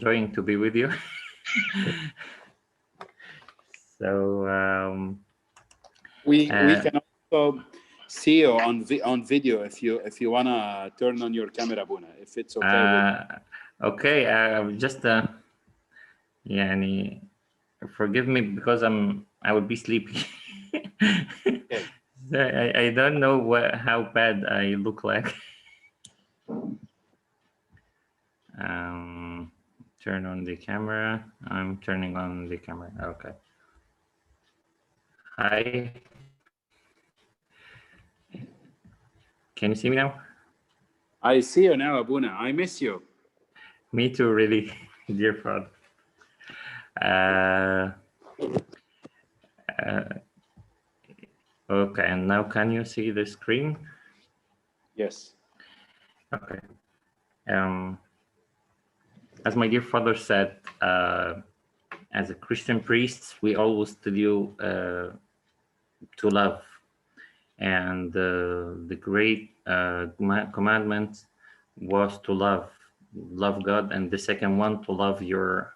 enjoying to be with you. So we can also see you on video if you wanna turn on your camera, Buna, if it's okay with. okay. Just يعني forgive me because I would be sleepy. Okay. I don't know how bad I look like. Turn on the camera. I'm turning on the camera. Okay. Hi. Can you see me now? I see you now, Abuna. I miss you. Me too, really, dear Father. Okay, and now can you see the screen? Yes. Okay. As my dear father said, as a Christian priest, we always tell you to love. And the great commandment was to love God, and the second one to love your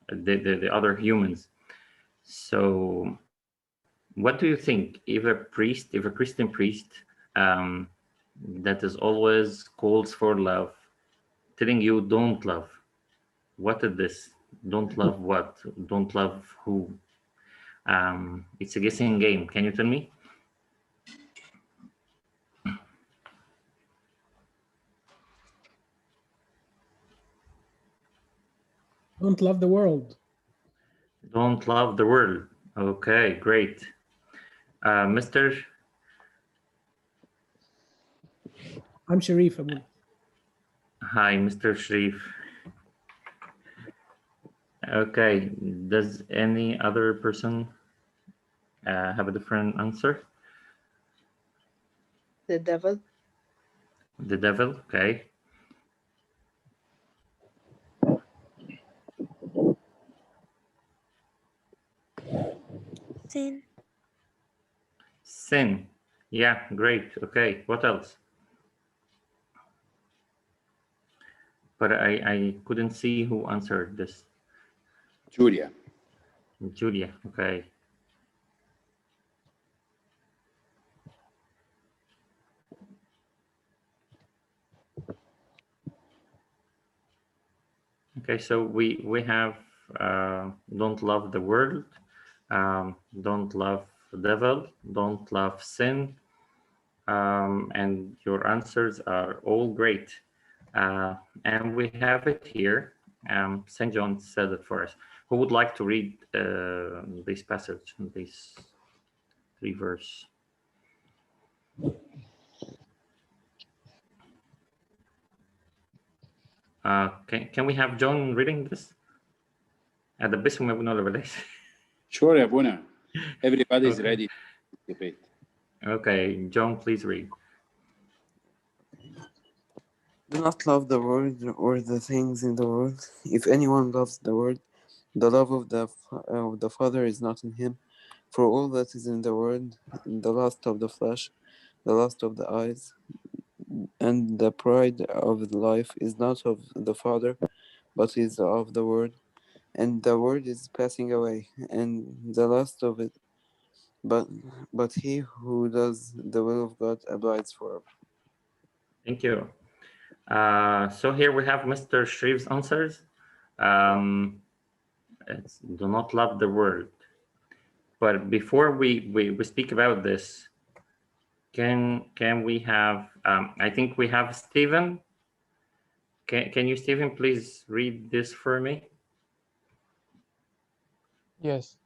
the other humans. So, what do you think if a Christian priest um, that is always calls for love, telling you don't love? What is this? Don't love what? Don't love who? It's a guessing game. Can you tell me? Don't love the world. Don't love the world. Okay, great. Mr. I'm Sharif, Abu. Hi, Mr. Sharif. Okay, does any other person have a different answer? The devil. The devil, okay. Sin. Sin. Yeah, great. Okay, what else? But I couldn't see who answered this. Julia. Julia, okay. Okay, so we have don't love the world, don't love the devil, don't love sin, and your answers are all great. And we have it here. St. John said it for us. Who would like to read this passage, these 3 verses? Can we have John reading this? The best way we Sure, Abuna. Everybody's Okay. ready to debate. Okay, John, please read. Do not love the world or the things in the world. If anyone loves the world, the love of the Father is not in him. For all that is in the world, the lust of the flesh, the lust of the eyes, and the pride of life is not of the Father, but is of the world. And the world is passing away, and the lust of it. But he who does the will of God abides forever. Thank you. So here we have Mr. Shrieve's answers. It's do not love the world. But before we speak about this, can we have? I think we have Stephen. Can you, Stephen, please read this for me? Yes.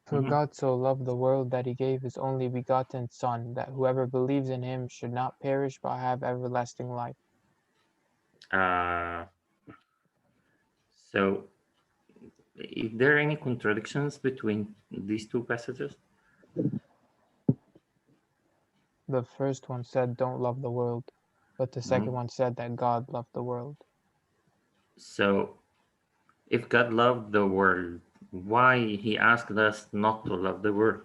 For God so loved the world that he gave his only begotten Son, that whoever believes in him should not perish but have everlasting life. So, is there any contradictions between these two passages? The first one said, don't love the world, but the second one said that God loved the world. So, if God loved the world, why he asked us not to love the world?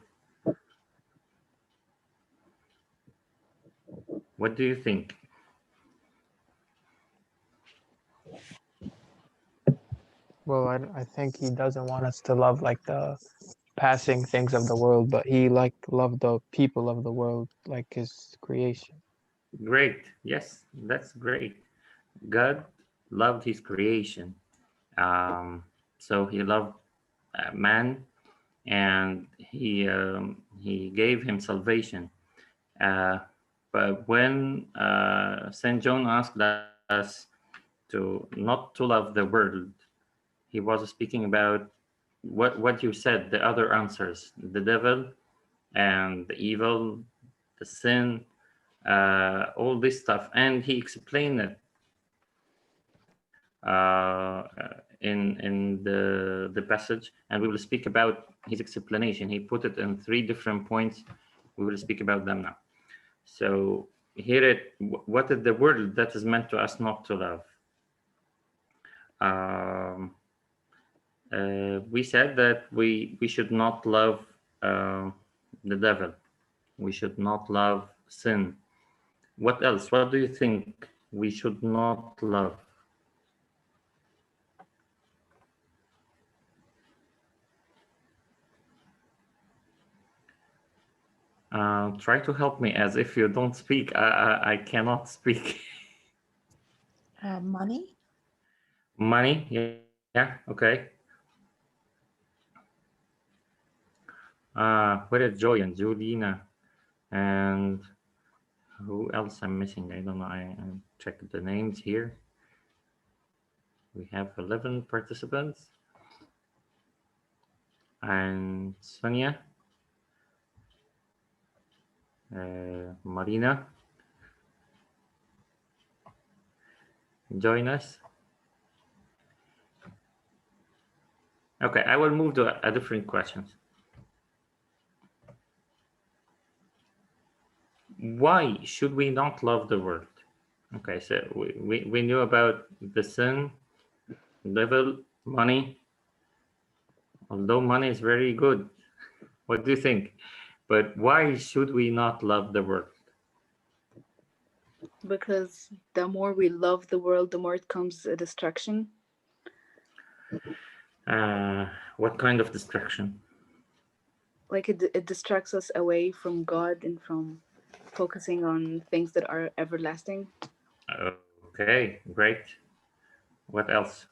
What do you think? Well, I think he doesn't want us to love like the passing things of the world, but he like loved the people of the world like his creation. Great. Yes, that's great. God loved his creation. Um, so he loved man, and he gave him salvation. But when Saint John asked us not to love the world, he was speaking about what you said, the other answers, the devil and the evil, the sin, all this stuff, and he explained it in the passage, and we will speak about his explanation. He put it in 3 different points. We will speak about them now. So here what is the word that is meant to us not to love? We said that we should not love the devil. We should not love sin. What else? What do you think we should not love? Try to help me, as if you don't speak, I cannot speak. Money. Money, yeah, okay. Where is Joy and Julina? And who else I'm missing? I don't know. I check the names here. We have 11 participants. And Sonia, Marina, join us. Okay, I will move to a different questions. Why should we not love the world? Okay, so we knew about the sin, devil, money. Although money is very good, what do you think? But why should we not love the world? Because the more we love the world, the more it comes a distraction. What kind of distraction? Like it distracts us away from God and from focusing on things that are everlasting. Okay, great. What else?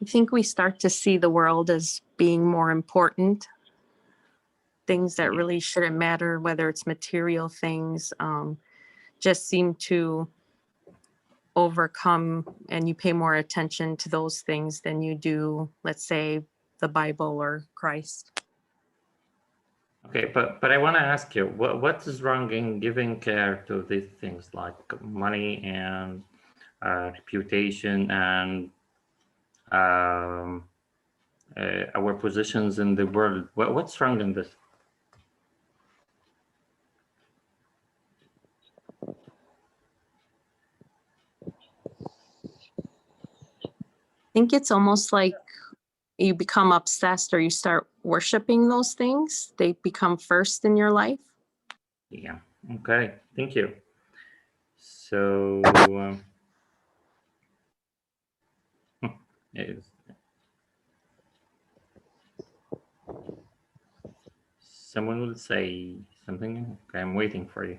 I think we start to see the world as being more important. Things that really shouldn't matter, whether it's material things, just seem to overcome, and you pay more attention to those things than you do, let's say, the Bible or Christ. Okay, but I want to ask you, what is wrong in giving care to these things like money and reputation and our positions in the world? What's wrong in this? I think it's almost like you become obsessed or you start worshiping those things. They become first in your life. Yeah, okay, thank you. So, is someone will say something? Okay, I'm waiting for you.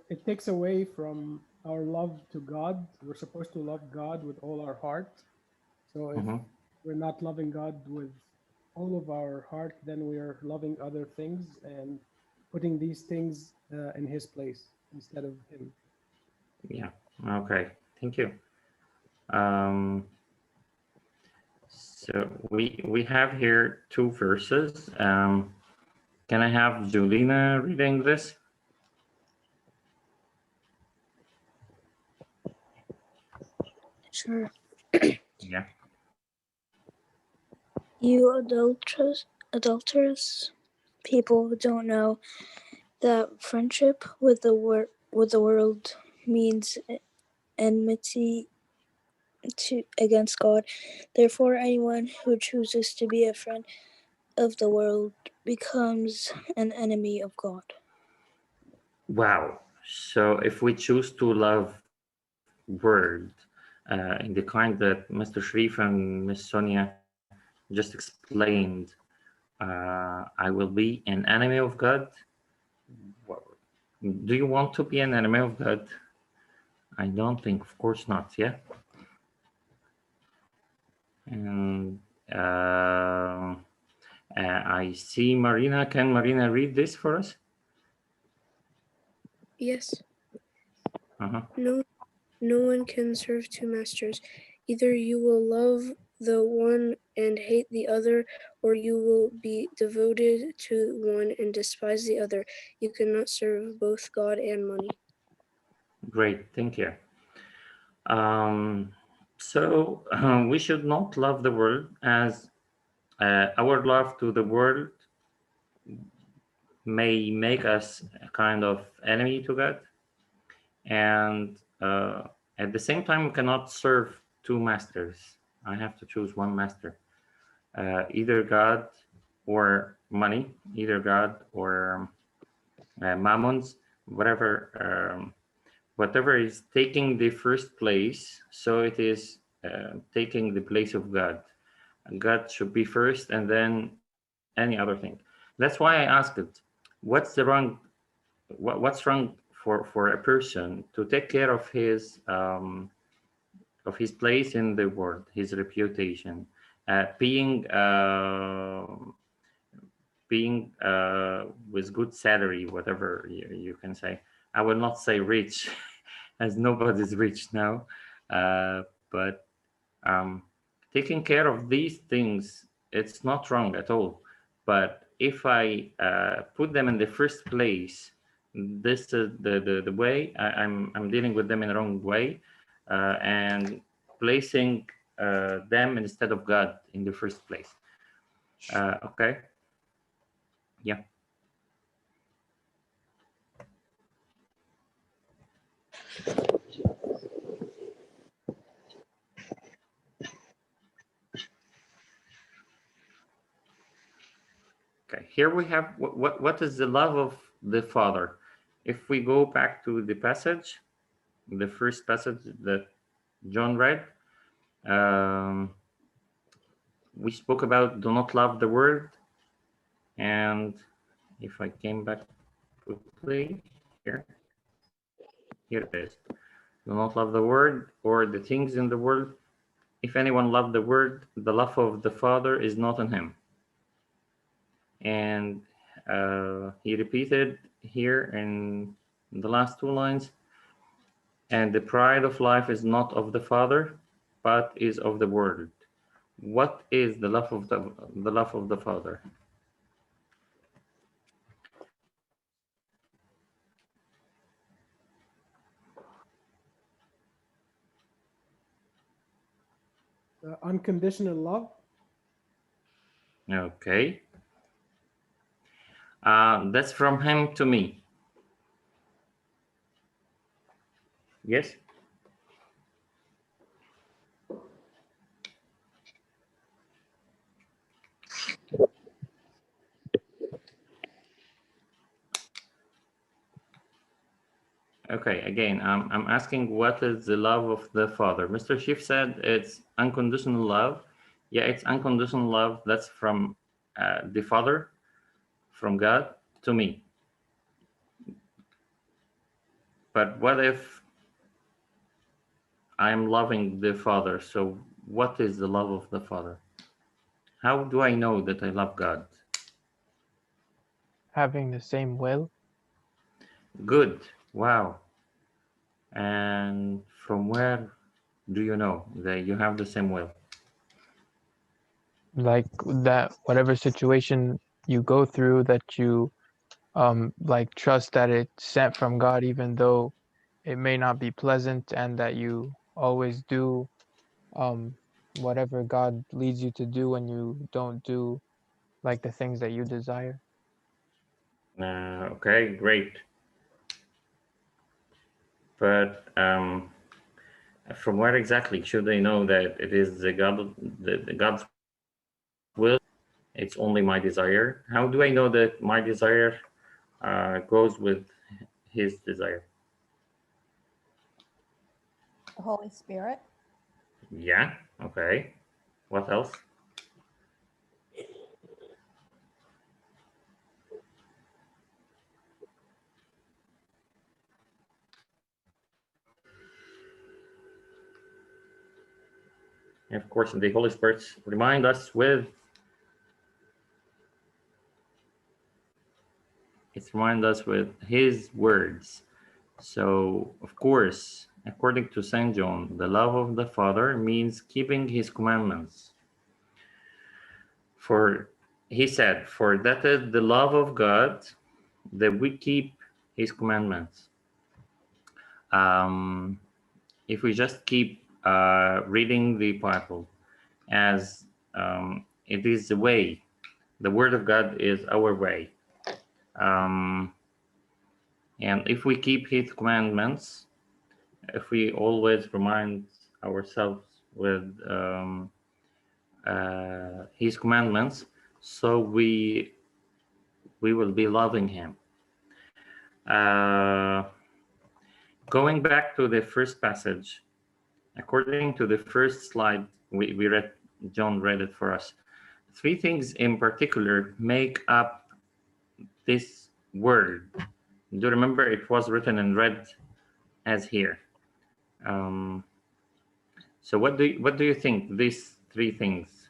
It takes away from our love to God. We're supposed to love God with all our heart. So if we're not loving God with all of our heart, then we are loving other things and putting these things in His place instead of Him. Yeah, okay, thank you. So we have here 2 verses. Can I have Julina reading this? Sure. Yeah. You adulterous people don't know that friendship with the world means enmity against God. Therefore, anyone who chooses to be a friend of the world becomes an enemy of God. Wow. So if we choose to love word in the kind that Mr. Sharif and Miss Sonia just explained, I will be an enemy of God. Do you want to be an enemy of God? I don't think, of course not, yeah? And I see Marina. Can Marina read this for us? Yes. Uh-huh. No one can serve two masters. Either you will love the one and hate the other, or you will be devoted to one and despise the other. You cannot serve both God and money. Great, thank you. So we should not love the world, as our love to the world may make us a kind of enemy to God, and at the same time we cannot serve two masters. I have to choose one master, either God or money, either God or mammons, whatever is taking the first place, so it is taking the place of God. God should be first, and then any other thing. That's why I asked it. What's the wrong? What's wrong for a person to take care of his place in the world, his reputation, being with good salary, whatever you can say. I will not say rich, as nobody's rich now, but taking care of these things, it's not wrong at all. But if I put them in the first place, this is the way I'm dealing with them in the wrong way, and placing them instead of God in the first place. Okay. Yeah. Okay, here we have what is the love of the Father. If we go back to the passage, the first passage that John read, um, we spoke about do not love the world, and if I came back quickly here it is. Do not love the world or the things in the world. If anyone loved the world, the love of the Father is not in him. And he repeated here in the last two lines, and the pride of life is not of the Father, but is of the world. What is the love of the Father? Unconditional love. Okay. That's from him to me. Yes? Okay, again, I'm asking what is the love of the Father? Mr. Schiff said it's unconditional love. Yeah, it's unconditional love. That's from the Father, from God to me. But what if I'm loving the Father? So what is the love of the Father? How do I know that I love God? Having the same will. Good. Wow. And from where do you know that you have the same will? Like that, whatever situation you go through, that you like trust that it's sent from God, even though it may not be pleasant, and that you always do whatever God leads you to do, and you don't do like the things that you desire. Okay, great. But From where exactly should I know that it is God's will? It's only my desire. How do I know that my desire goes with His desire? The Holy Spirit. Yeah. Okay. What else? And of course, the Holy Spirit remind us with His words. So, of course, according to St. John, the love of the Father means keeping His commandments. For He said, "For that is the love of God, that we keep His commandments." If we just keep reading the Bible as it is the way, the Word of God is our way. And if we keep His commandments, if we always remind ourselves with His commandments, so we will be loving Him. Going back to the first passage, according to the first slide we read, John read it for us. 3 things in particular make up this word. Do you remember it was written in red as here? So what do you think these 3 things?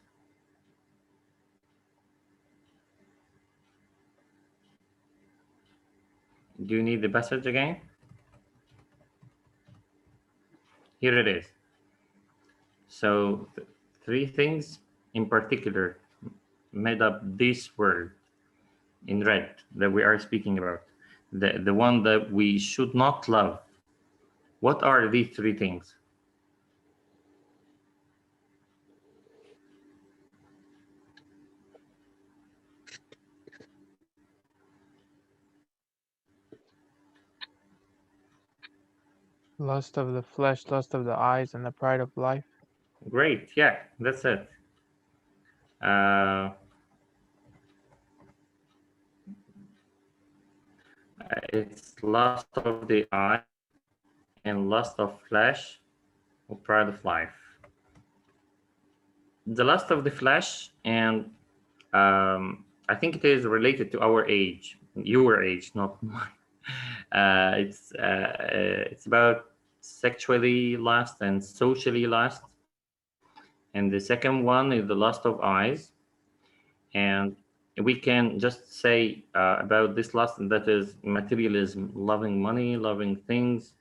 Do you need the passage again? Here it is. So 3 things in particular made up this word in red that we are speaking about. The one that we should not love. What are these 3 things? Lust of the flesh, lust of the eyes, and the pride of life. Great, yeah, that's it. It's lust of the eye and lust of flesh or pride of life. The lust of the flesh, and I think it is related to our age, your age, not mine. It's about sexually lust and socially lust, and the second one is the lust of eyes. And we can just say about this lust that is materialism, loving money, loving things.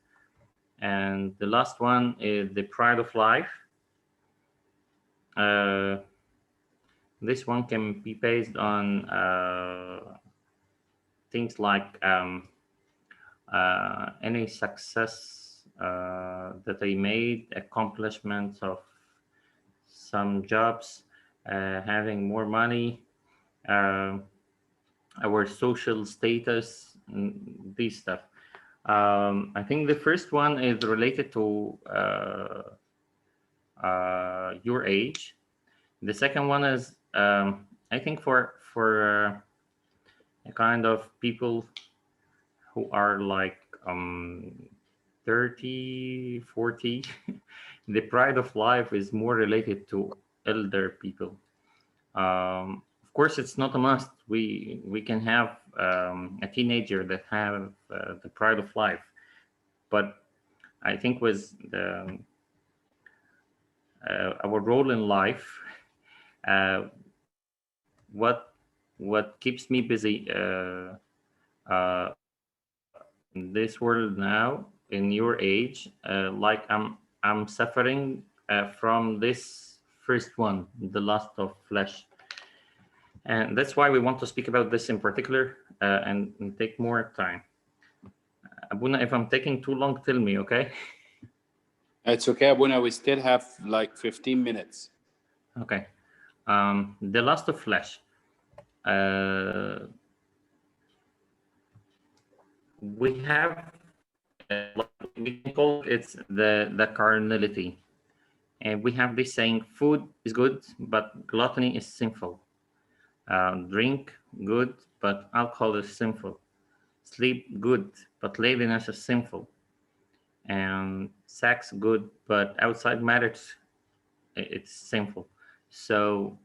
And the last one is the pride of life. This one can be based on things like any success that I made, accomplishments of some jobs, having more money, our social status, these stuff. I think the first one is related to your age. The second one is, I think, for a kind of people who are like 30, 40. The pride of life is more related to elder people. Of course, it's not a must. We can have a teenager that have the pride of life, but I think with our role in life, what keeps me busy in this world now, in your age, like I'm suffering from this first one, the lust of flesh. And that's why we want to speak about this in particular and take more time. Abuna, if I'm taking too long, tell me, okay? It's okay, Abuna. We still have like 15 minutes. Okay. The lust of flesh. We have a lot of we can call it's the carnality. And we have this saying: food is good, but gluttony is sinful. Drink good, but alcohol is sinful. Sleep good, but laziness is sinful. And sex good, but outside marriage it's sinful. So,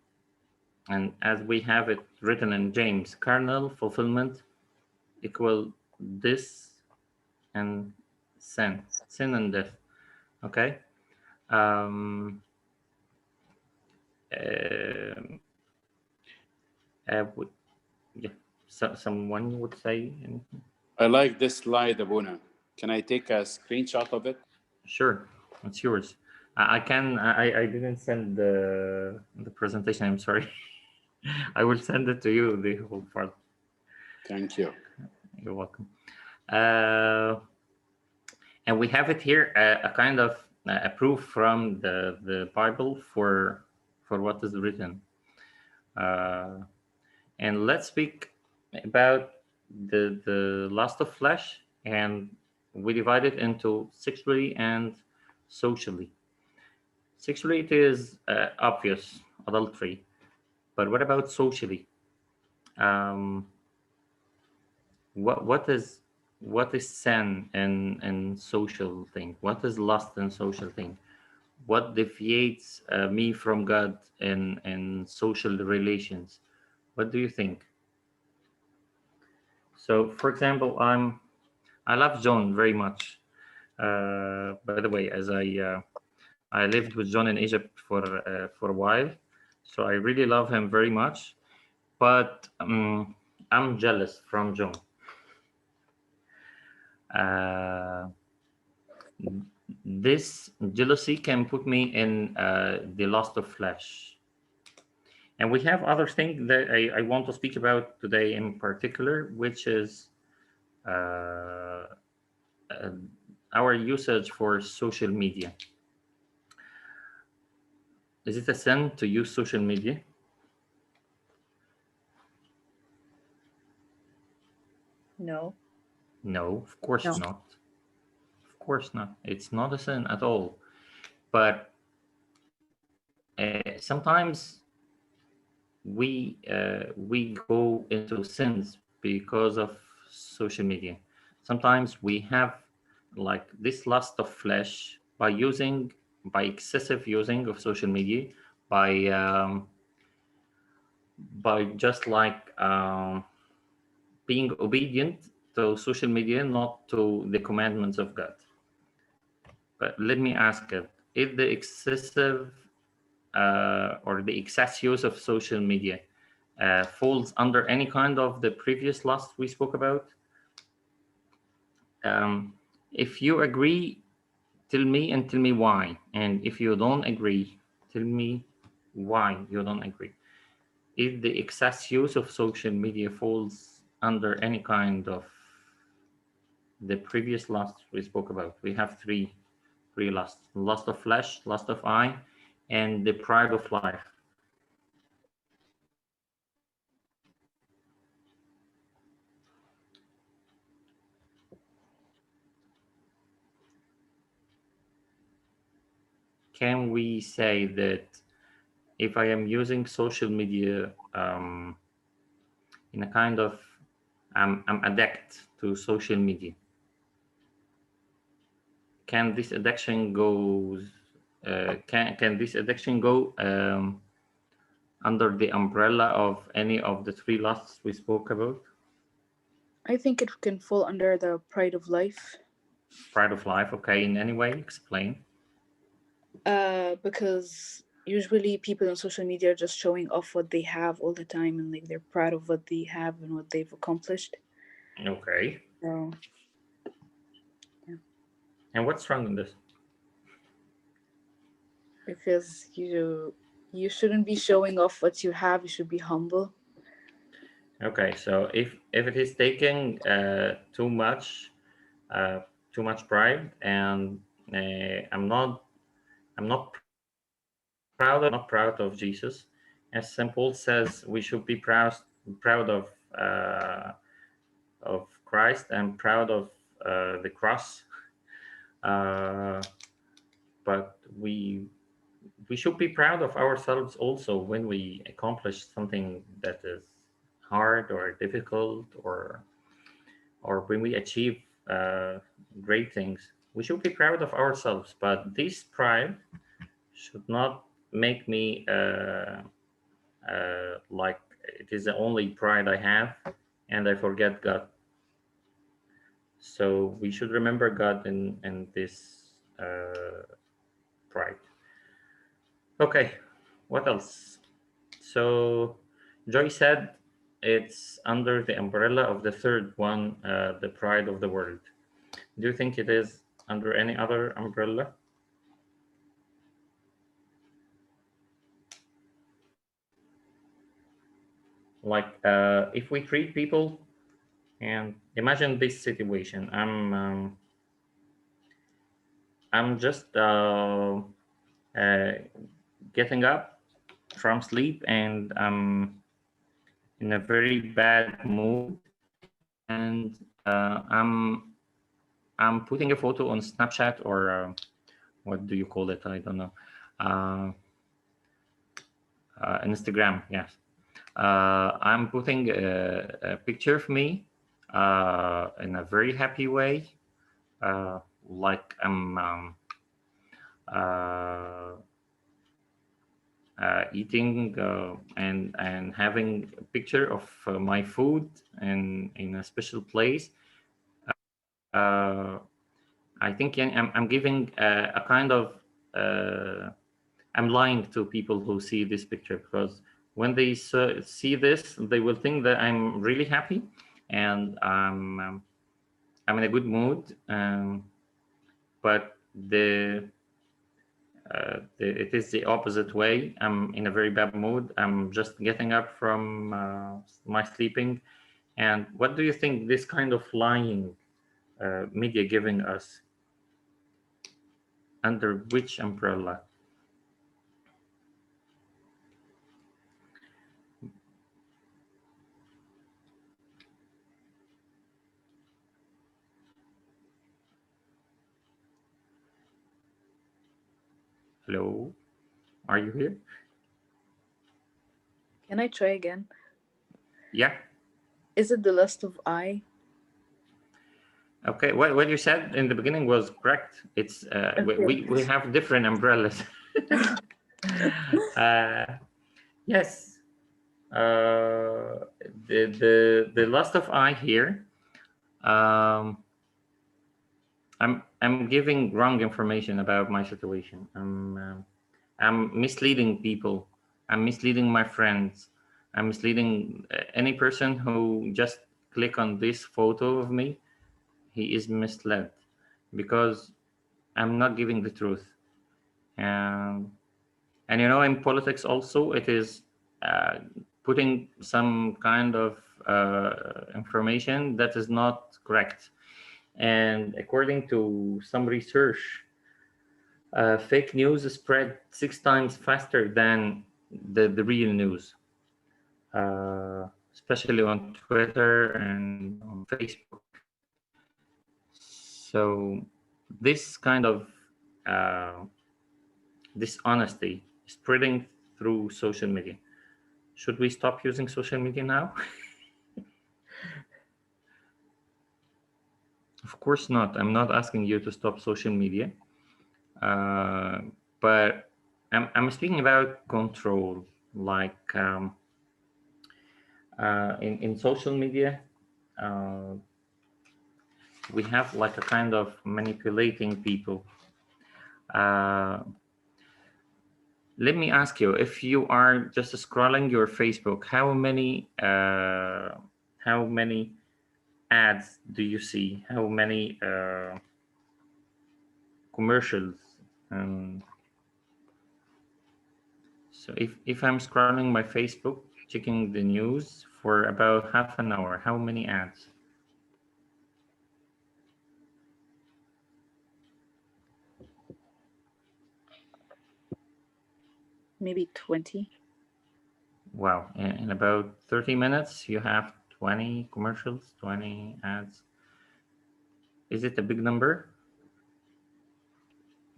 and as we have it written in James, carnal fulfillment equal this and sin and death. Okay. Um, uh, would, yeah. So, someone would say anything? I like this slide, Abuna. Can I take a screenshot of it? Sure, it's yours. I can. I didn't send the presentation. I'm sorry. I will send it to you, the whole part. Thank you. You're welcome. And we have it here, a kind of a proof from the Bible for what is written. And let's speak about the lust of flesh, and we divide it into sexually and socially. Sexually, it is obvious adultery, but what about socially? Um, what is sin in social thing? What is lust in social thing? What deviates me from God in social relations? What do you think? So, for example, I love John very much. By the way, as I lived with John in Egypt for a while, so I really love him very much. But I'm jealous from John. Uh, this jealousy can put me in the lust of flesh. And we have other things that I want to speak about today in particular, which is uh, uh, our usage for social media. Is it a sin to use social media? No. No, of course No. not. Of course not. It's not a sin at all. But sometimes we go into sins because of social media. Sometimes we have like this lust of flesh by excessive using of social media, by just like being obedient to social media, not to the commandments of God. But let me ask it: if the excessive or the excess use of social media falls under any kind of the previous lust we spoke about? If you agree, tell me and tell me why. And if you don't agree, tell me why you don't agree. If the excess use of social media falls under any kind of the previous lust we spoke about, we have three lusts: lust of flesh, lust of eye, and the pride of life. Can we say that if I am using social media in a kind of I'm addict to social media, can this addiction can this addiction go under the umbrella of any of the three lusts we spoke about? I think it can fall under the pride of life. Pride of life, okay. In any way, explain. Because usually people on social media are just showing off what they have all the time, and like they're proud of what they have and what they've accomplished. Okay. So, yeah. And what's wrong in this? Because you shouldn't be showing off what you have. You should be humble. Okay, so if it is taking too much pride, and I'm not proud of Jesus, as St. Paul says, we should be proud of Christ and proud of the cross. But we should be proud of ourselves also when we accomplish something that is hard or difficult, or when we achieve great things. We should be proud of ourselves, but this pride should not make me like it is the only pride I have and I forget God. So we should remember God in this pride. Okay, what else? So Joy said it's under the umbrella of the third one, the pride of the world. Do you think it is under any other umbrella? Like if we treat people, and imagine this situation. I'm just getting up from sleep, and I'm in a very bad mood, and I'm putting a photo on Snapchat, or what do you call it? I don't know. Uh, Instagram, yes. I'm putting a picture of me in a very happy way, like I'm uh, eating and having a picture of my food in a special place. Uh, I think I'm giving a kind of I'm lying to people who see this picture, because when they see this, they will think that I'm really happy and I'm in a good mood. But it is the opposite way. I'm in a very bad mood. I'm just getting up from my sleeping. And what do you think this kind of lying media giving us? Under which umbrella? Hello, are you here? Can I try again? Yeah. Is it the lust of eye? Okay, what you said in the beginning was correct. It's Okay. we have different umbrellas. Yes, the lust of eye here. Um, I'm giving wrong information about my situation. I'm misleading people. I'm misleading my friends. I'm misleading any person who just click on this photo of me. He is misled because I'm not giving the truth. And you know, in politics also, it is putting some kind of information that is not correct. And according to some research, fake news spread 6 times faster than the real news, especially on Twitter and on Facebook. So this kind of uh, dishonesty spreading through social media. Should we stop using social media now? Of course not. I'm not asking you to stop social media. But I'm speaking about control. Like in social media, uh, we have like a kind of manipulating people. Uh, Let me ask you, if you are just scrolling your Facebook, how many ads do you see? How many commercials? Um, so if I'm scrolling my Facebook, checking the news for about half an hour, how many ads? Maybe 20. Wow, in about 30 minutes, you have 20 commercials, 20 ads. Is it a big number?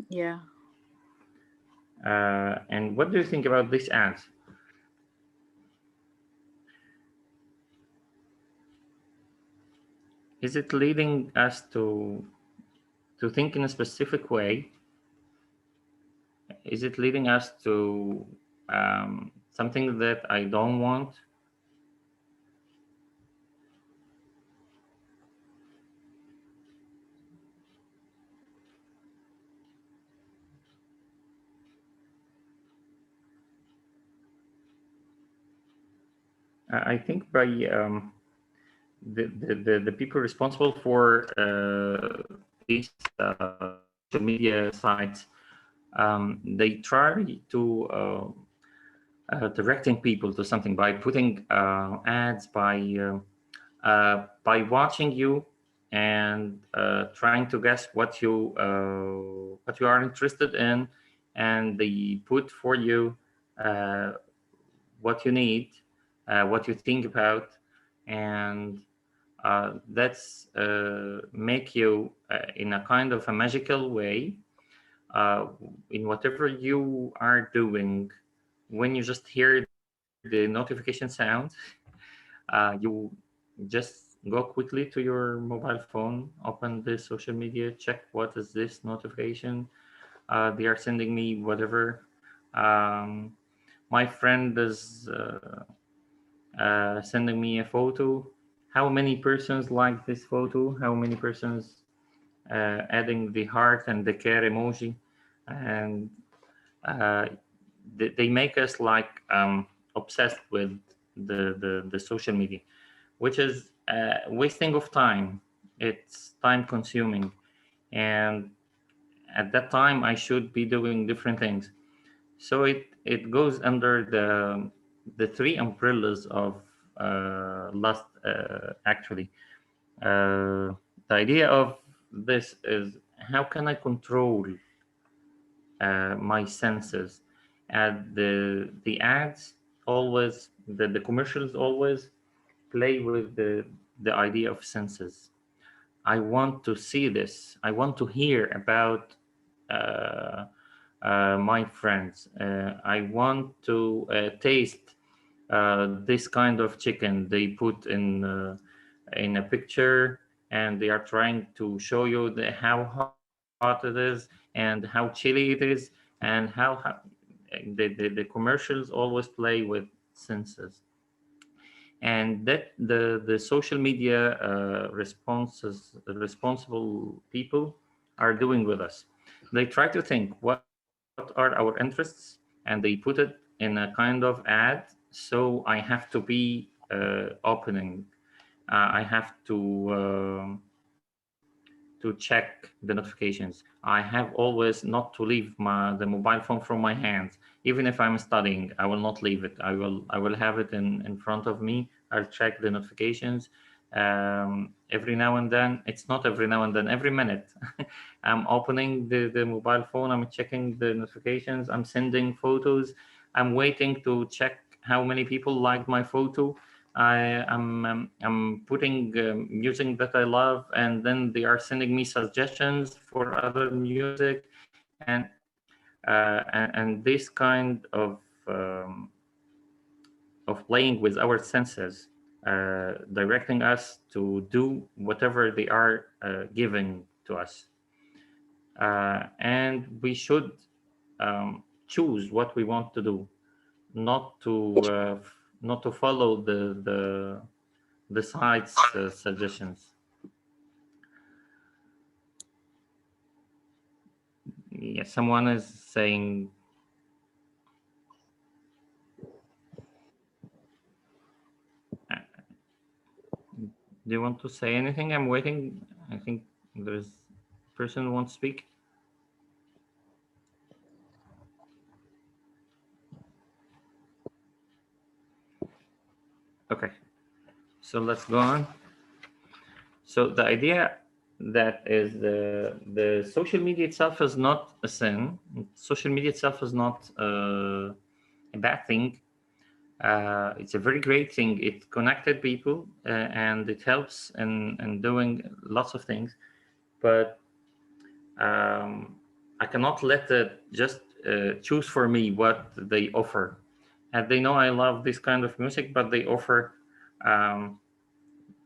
Yeah. And what do you think about these ads? Is it leading us to think in a specific way? Is it leading us to something that I don't want? I think by the people responsible for these social media sites, they try to directing people to something by putting ads, by watching you and trying to guess what you are interested in, and they put for you uh, what you need, what you think about, and that's make you in a kind of a magical way uh, in whatever you are doing. When you just hear the notification sound, you just go quickly to your mobile phone, open the social media, check what is this notification. They are sending me whatever. Um, my friend is sending me a photo. How many persons like this photo? How many persons adding the heart and the care emoji? And uh, they make us like obsessed with the social media, which is wasting of time. It's time consuming, and at that time I should be doing different things. So it goes under the three umbrellas of lust. Actually, the idea of this is, how can I control my senses? And the ads always, the commercials always play with the idea of senses. I want to see this. I want to hear about uh, my friends. I want to taste this kind of chicken they put in a picture, and they are trying to show you how hot it is and how chilly it is, and the commercials always play with senses. And that the social media responsible people are doing with us. They try to think what are our interests, and they put it in a kind of ad. So I have to be opening. I have to check the notifications. I have always not to leave the mobile phone from my hands. Even if I'm studying, I will not leave it. I will have it in front of me. I'll check the notifications every now and then. It's not every now and then, every minute. I'm opening the mobile phone, I'm checking the notifications, I'm sending photos, I'm waiting to check how many people liked my photo. I'm putting music that I love, and then they are sending me suggestions for other music, and this kind of playing with our senses, directing us to do whatever they are giving to us, and we should choose what we want to do, not to not to follow the site's suggestions. Yeah, someone is saying. Do you want to say anything? I'm waiting. I think there's a person who wants to speak. Okay, so let's go on. So the idea that is the social media itself is not a sin. Social media itself is not a bad thing. It's a very great thing. It connected people and it helps in doing lots of things. But I cannot let it just choose for me what they offer. And they know I love this kind of music, but they offer um,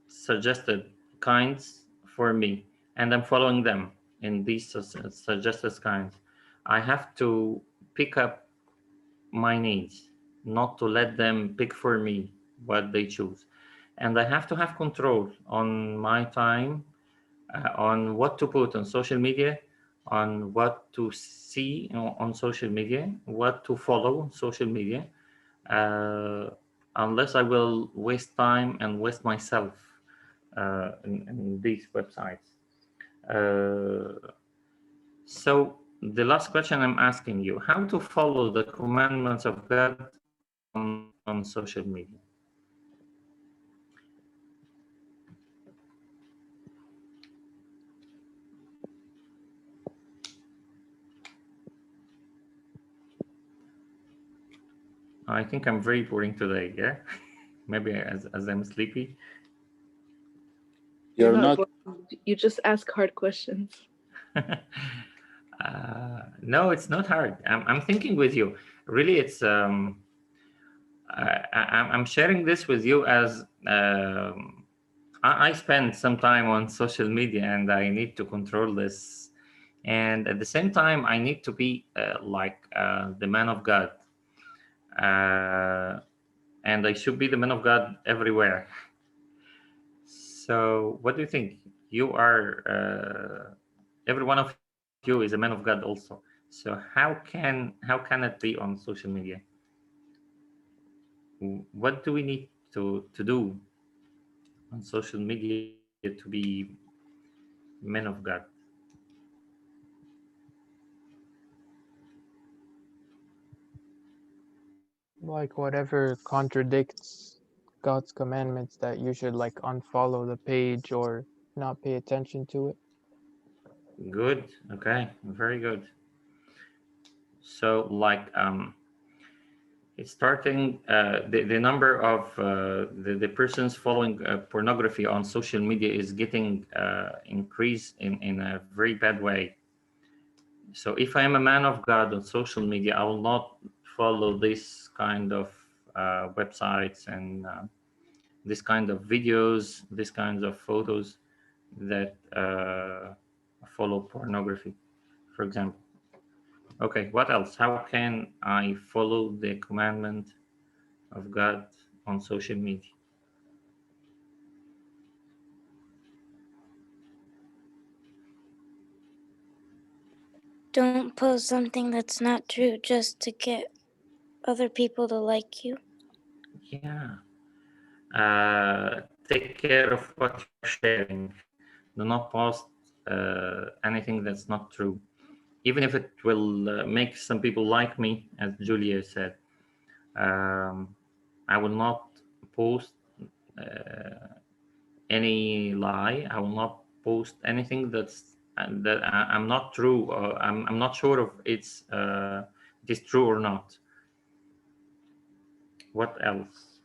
suggested kinds for me, and I'm following them in these suggested kinds. I have to pick up my needs, not to let them pick for me what they choose. And I have to have control on my time, on what to put on social media, on what to see on social media, what to follow on social media, uh, unless I will waste time and waste myself in these websites. So the last question I'm asking you: how to follow the commandments of God on social media? I think I'm very boring today. Yeah, maybe as I'm sleepy. You're You're not not. boring. You just ask hard questions. No, it's not hard. I'm thinking with you. Really, it's I'm sharing this with you as I spend some time on social media and I need to control this. And at the same time, I need to be like the man of God. Uh, and I should be the man of God everywhere. So, what do you think? You are, every one of you is a man of God also. So, how can it be on social media? What do we need to do on social media to be men of God? Like whatever contradicts God's commandments, that you should like unfollow the page or not pay attention to it. Good. Okay. Very good. So, like, it's starting the number of the persons following pornography on social media is getting increased in a very bad way. So if I am a man of God on social media, I will not follow this kind of websites and this kind of videos, this kinds of photos that follow pornography, for example. Okay, what else? How can I follow the commandment of God on social media? Don't post something that's not true just to get other people to like you. Yeah. Take care of what you're sharing. Do not post anything that's not true, even if it will make some people like me, as Julia said. Um, I will not post any lie. I will not post anything that I'm not true. Or I'm not sure if it is true or not. What else?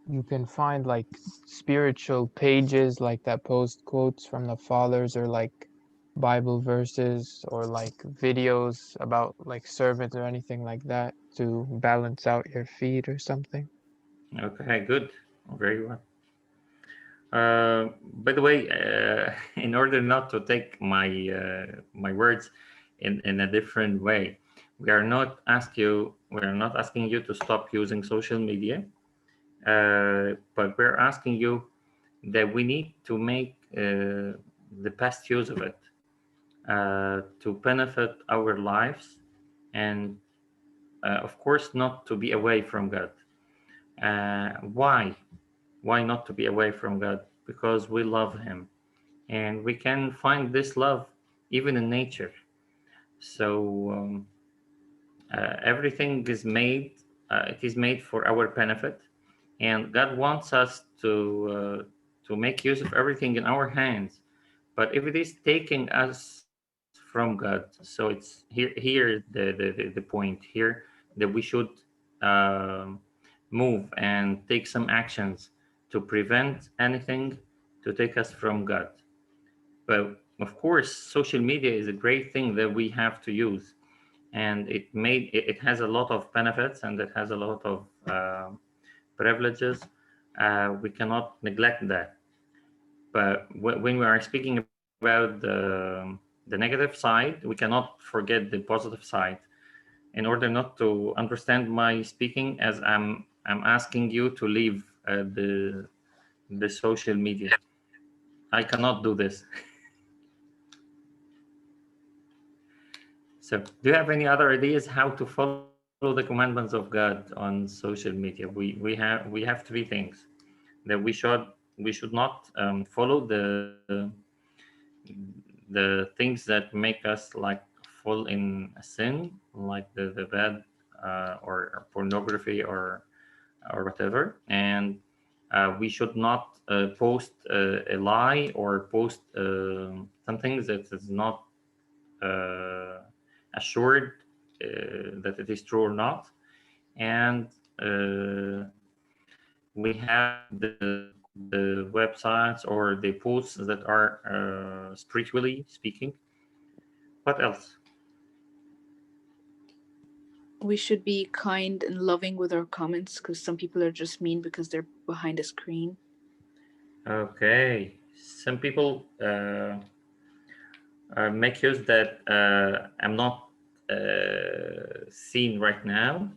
You can find like spiritual pages like that post quotes from the fathers, or like Bible verses, or like videos about like servants or anything like that to balance out your feed or something. Okay, good, very well. By the way, in order not to take my words in a different way, we are not asking you to stop using social media, but we're asking you that we need to make the best use of it to benefit our lives, and of course not to be away from God. Why? Why not to be away from God? Because we love Him, and we can find this love even in nature. So everything is made. It is made for our benefit, and God wants us to make use of everything in our hands. But if it is taking us from God, so it's here the point here that we should um move and take some actions to prevent anything to take us from God. But of course, social media is a great thing that we have to use, and it has a lot of benefits, and it has a lot of privileges. We cannot neglect that. But when we are speaking about the negative side, we cannot forget the positive side. In order not to understand my speaking, as I'm asking you to leave the social media, I cannot do this. So, do you have any other ideas how to follow the commandments of God on social media? We have three things that we should not follow the things that make us like fall in a sin, like the bad or pornography or whatever, and we should not post a lie or post something that is not assured that it is true or not. And we have the websites or the posts that are spiritually speaking. What else? We should be kind and loving with our comments, because some people are just mean because they're behind a screen. Okay, some people make use that I'm not seen right now.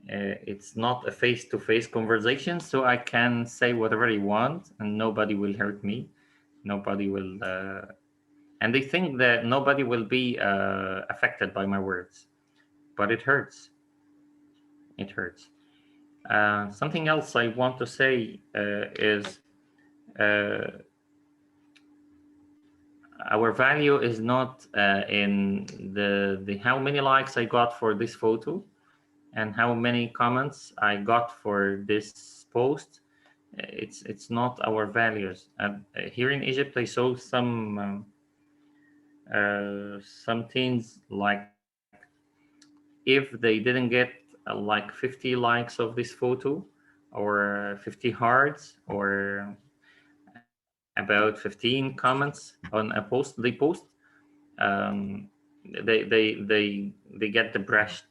It's not a face-to-face conversation, so I can say whatever I want and nobody will hurt me. Nobody will, and they think that nobody will be affected by my words, but it hurts. It hurts. Something else I want to say is uh, our value is not in the how many likes I got for this photo and how many comments I got for this post. It's not our values. Here in Egypt, I saw some teens like if they didn't get like 50 likes of this photo or 50 hearts or about 15 comments on a post they post, um, they get depressed,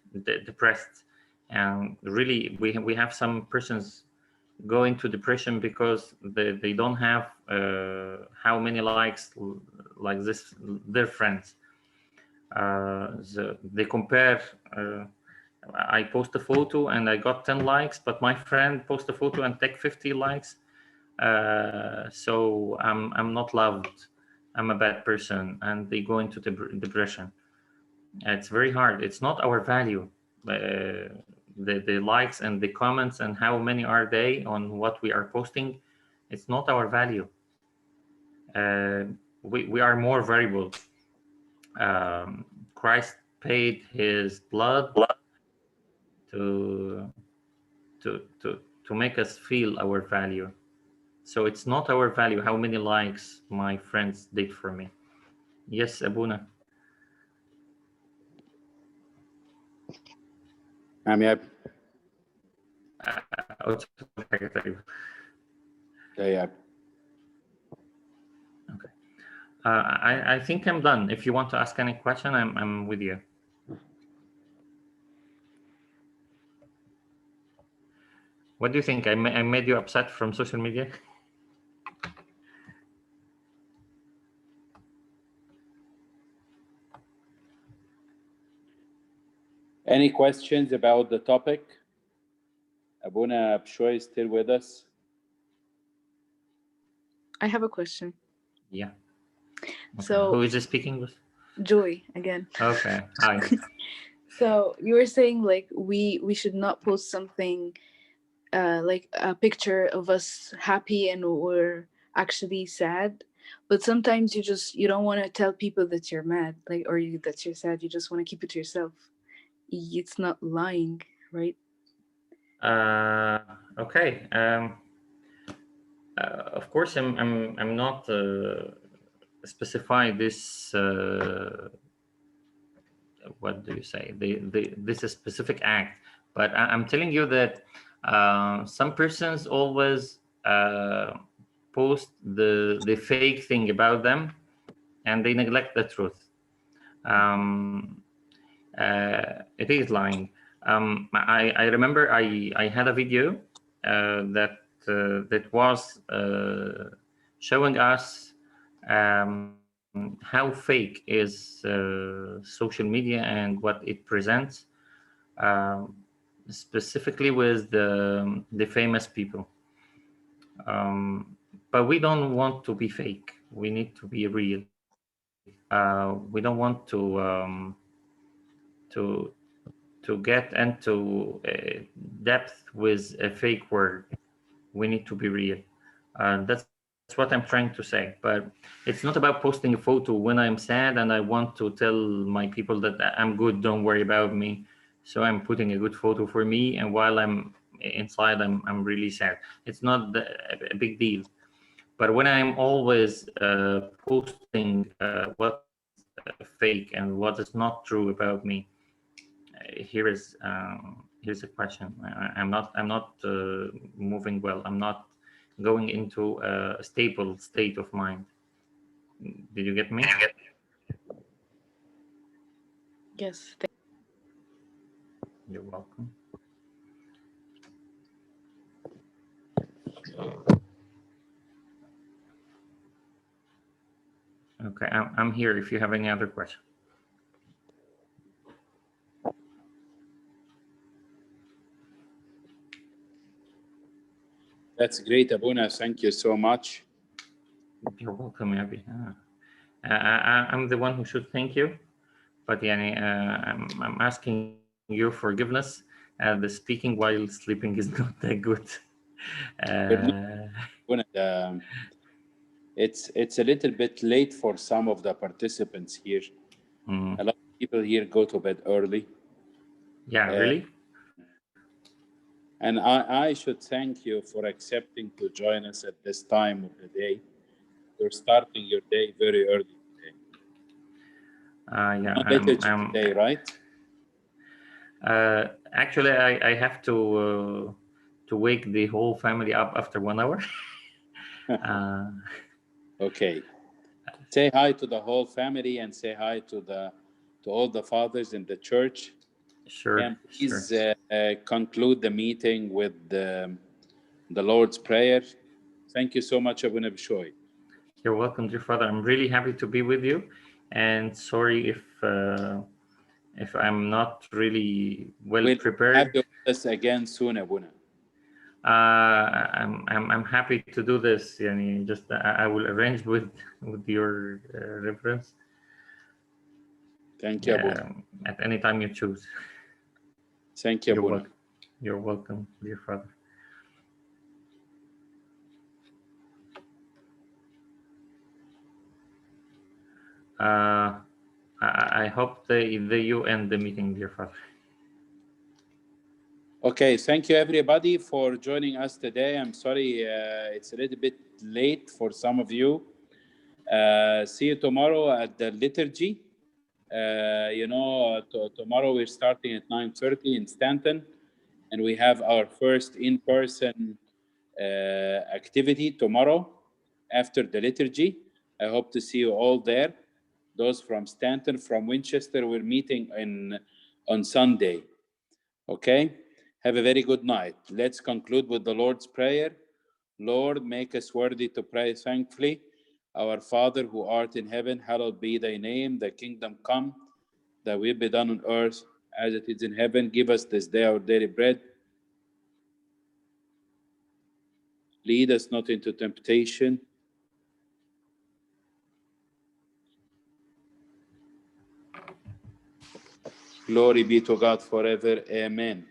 and really we have some persons go into depression because they don't have how many likes like this their friends. They compare. I post a photo and I got 10 likes, but my friend post a photo and take 50 likes. So I'm not loved. I'm a bad person, and they go into depression. It's very hard. It's not our value. The likes and the comments and how many are they on what we are posting, it's not our value. We are more variable. Christ paid his blood to to make us feel our value. So it's not our value how many likes my friends did for me. Yes, Abuna. يا قلت حاجة تقريبا. يا Okay. I think I'm done. If you want to ask any question, I'm with you. What do you think? I made you upset from social media? Any questions about the topic? Abuna Beshoy is still with us. I have a question. Yeah. Okay. So who is this speaking with? Joy again. Okay. Hi. So you were saying like we should not post something like a picture of us happy and we're actually sad, but sometimes you don't want to tell people that you're mad, like, or that you're sad. You just want to keep it to yourself. It's not lying, right? Okay. Of course, I'm not specify this. What do you say? This is specific act, but I'm telling you that some persons always post the fake thing about them, and they neglect the truth. It is lying. I remember I had a video that was showing us how fake is social media and what it presents, specifically with the famous people. But we don't want to be fake. We need to be real. We don't want to to get into depth with a fake word. We need to be real. That's what I'm trying to say. But it's not about posting a photo when I'm sad and I want to tell my people that I'm good, don't worry about me. So I'm putting a good photo for me, and while I'm inside, I'm really sad. It's not a big deal. But when I'm always posting what's fake and what is not true about me, here's a question. I'm not moving well. I'm not going into a stable state of mind. Did you get me? Yes. You're welcome. Okay, I'm here if you have any other question. That's great, Abuna. Thank you so much. You're welcome, Abby. I'm the one who should thank you, but I'm asking your forgiveness. The speaking while sleeping is not that good. It's a little bit late for some of the participants here. A lot of people here go to bed early. Yeah, really? And I should thank you for accepting to join us at this time of the day. You're starting your day very early today. Yeah, today, right? Actually, I have to wake the whole family up after 1 hour. Okay. Say hi to the whole family and say hi to all the fathers in the church. Sure. And please conclude the meeting with the Lord's Prayer. Thank you so much, Fr Beshoy. You're welcome, dear Father. I'm really happy to be with you, and sorry if I'm not really well prepared. Have you with us again soon, Abuna. I'm happy to do this. Just I will arrange with your reference. Thank you, Abuna. At any time you choose. Thank you, Abuna. You're welcome, dear Father. I hope you end the meeting, dear Father. Okay, thank you everybody for joining us today. I'm sorry it's a little bit late for some of you. See you tomorrow at the liturgy. Tomorrow we're starting at 9:30 in Stanton, and we have our first in-person activity tomorrow after the liturgy. I hope to see you all there. Those from Stanton, from Winchester, we're meeting on Sunday. Okay? Have a very good night. Let's conclude with the Lord's Prayer. Lord, make us worthy to pray thankfully. Our Father who art in heaven, hallowed be thy name. Thy kingdom come, thy will be done on earth as it is in heaven. Give us this day our daily bread. Lead us not into temptation. Glory be to God forever. Amen.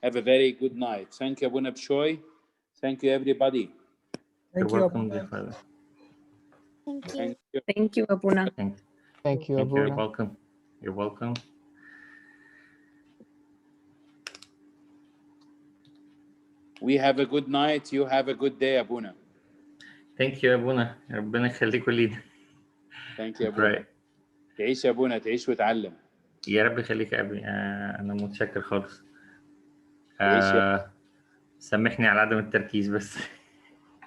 Have a very good night. Thank you, Fr Beshoy. Thank you, everybody. Thank You're you. welcome, dear Father. Thank you. Thank you, Abuna. Thank you, You're Abuna. welcome. You're welcome. We have a good night. You have a good day, Abuna. Thank you, Abuna. ربنا يخليك ولينا. Thank you, Abuna. تعيش يا أبونا، تعيش وتعلم. يا رب يخليك يا أبي. أنا متشكر خالص. سامحني على عدم التركيز بس.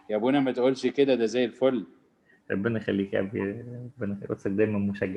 يا ابونا ما تقولش كده، ده زي الفل. ربنا يخليك يا ابي، ربنا يخليك، قدسك دايما مشجع.